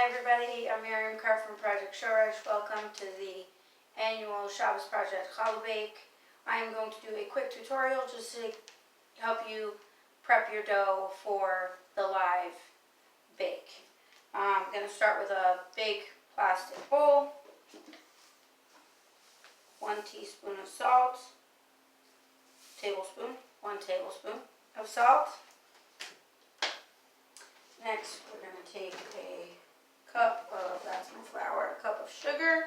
Hi everybody, I'm Miriam Carr from Project Challah. Welcome to the annual Shabbos Project Challah Bake. I am going to do a quick tutorial just to help you prep your dough for the live bake. I'm going to start with a big plastic bowl, 1 teaspoon of salt, 1 tablespoon of salt. Next, we're going to take a cup of, that's my flour, a cup of sugar,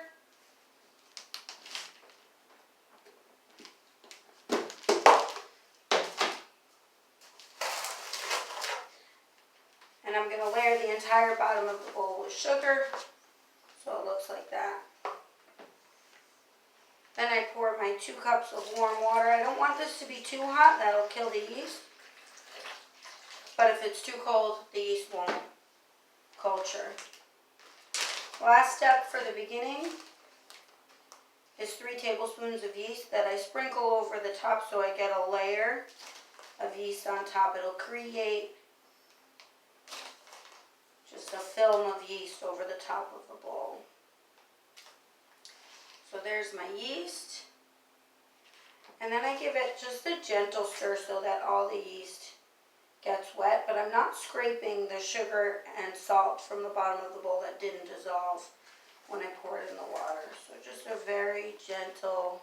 and I'm going to layer the entire bottom of the bowl with sugar, so it looks like that. Then I pour my 2 cups of warm water. I don't want this to be too hot, that'll kill the yeast. But if it's too cold, the yeast won't culture. Last step for the beginning is 3 tablespoons of yeast that I sprinkle over the top so I get a layer of yeast on top. It'll create just a film of yeast over the top of the bowl. So there's my yeast. And then I give it just a gentle stir so that all the yeast gets wet, but I'm not scraping the sugar and salt from the bottom of the bowl that didn't dissolve when I poured it in the water. So just a very gentle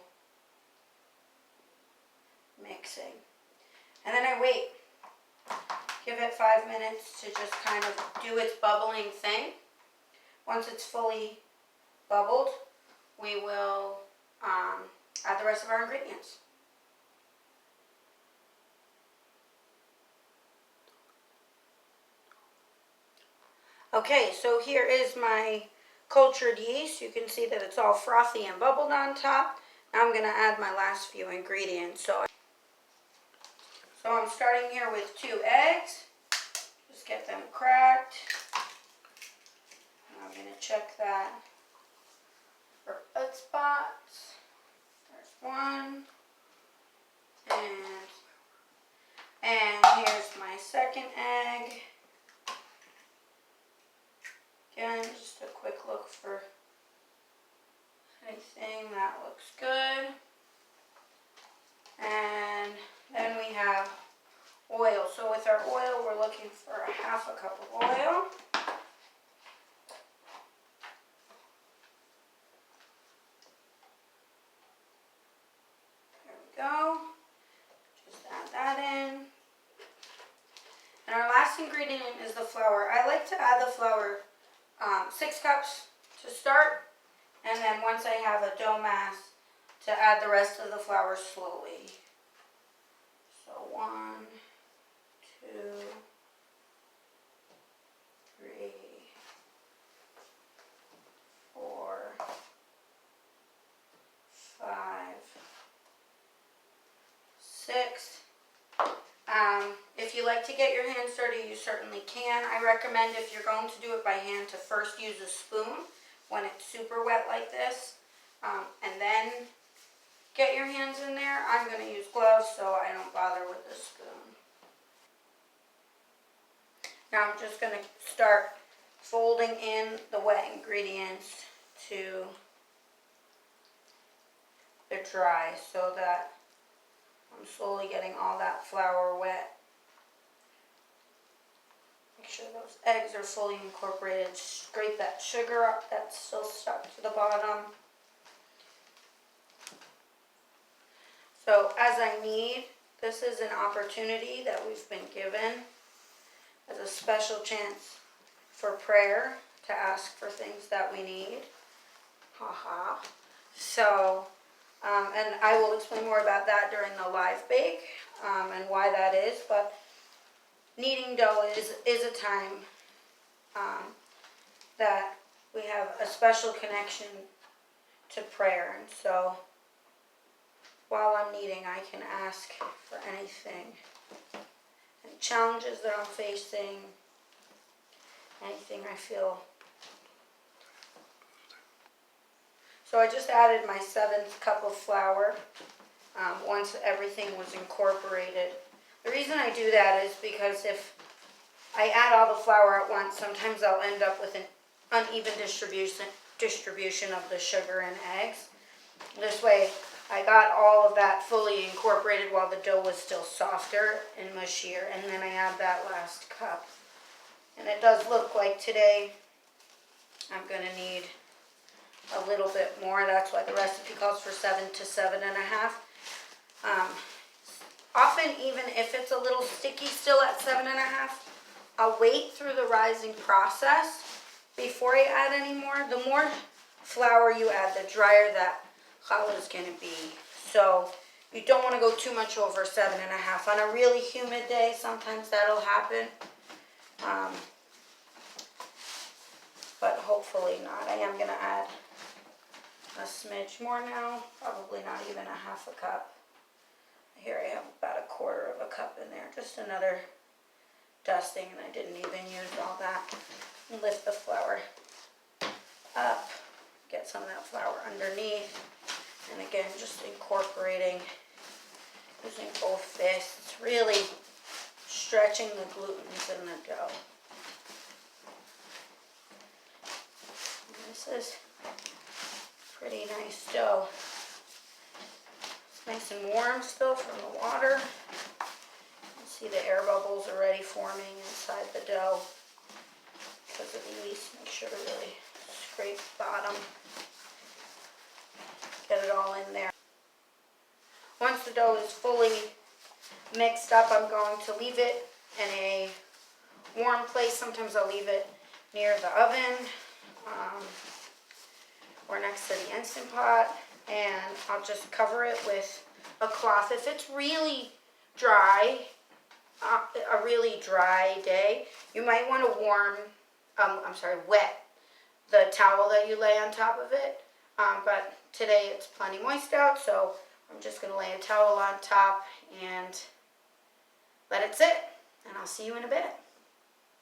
mixing. And then I wait. Give it 5 minutes to just kind of do its bubbling thing. Once it's fully bubbled, we will add the rest of our ingredients. Okay, so here is my cultured yeast. You can see that it's all frothy and bubbled on top. Now I'm going to add my last few ingredients. So I'm starting here with 2 eggs. Just get them cracked. And I'm going to check that for blood spots. There's 1. And here's my second egg. Again, just a quick look for anything that looks good. And then we have oil. So with our oil, we're looking for a 1/2 cup of oil. There we go. Just add that in. And our last ingredient is the flour. I like to add the flour 6 cups to start, and then once I have a dough mass, to add the rest of the flour slowly. So 1, 2, 3, 4, 5, 6. If you like to get your hands dirty, you certainly can. I recommend, if you're going to do it by hand, to first use a spoon when it's super wet like this, and then get your hands in there. I'm going to use gloves so I don't bother with the spoon. Now I'm just going to start folding in the wet ingredients to the dry so that I'm slowly getting all that flour wet. Make sure those eggs are fully incorporated. Scrape that sugar up that's still stuck to the bottom. So as I need, this is an opportunity that we've been given as a special chance for prayer, to ask for things that we need. So, and I will explain more about that during the live bake and why that is, but kneading dough is a time that we have a special connection to prayer. And so while I'm kneading, I can ask for anything. Any challenges that I'm facing, anything I feel. So I just added my 7th cup of flour once everything was incorporated. The reason I do that is because if I add all the flour at once, sometimes I'll end up with uneven distribution of the sugar and eggs. This way I got all of that fully incorporated while the dough was still softer and mushier, and then I add that last cup. And it does look like today I'm going to need a little bit more. That's why the recipe calls for 7 to 7.5. Often, even if it's a little sticky still at 7.5, I'll wait through the rising process before I add any more. The more flour you add, the drier that challah is going to be. So you don't want to go too much over 7.5. On a really humid day, sometimes that'll happen. But hopefully not. I am going to add a smidge more now, probably not even a half a cup. Here I have about a quarter of a cup in there, just another dusting, and I didn't even use all that. Lift the flour up, get some of that flour underneath, and again, just incorporating, using both fists, really stretching the glutens in the dough. And this is pretty nice dough. It's nice and warm still from the water. You can see the air bubbles already forming inside the dough because of the yeast. Make sure to really scrape the bottom. Get it all in there. Once the dough is fully mixed up, I'm going to leave it in a warm place. Sometimes I'll leave it near the oven or next to the Instant Pot, and I'll just cover it with a cloth. If it's really dry, a really dry day, you might want to wet the towel that you lay on top of it. But today it's plenty moist out, so I'm just going to lay a towel on top and let it sit, and I'll see you in a bit.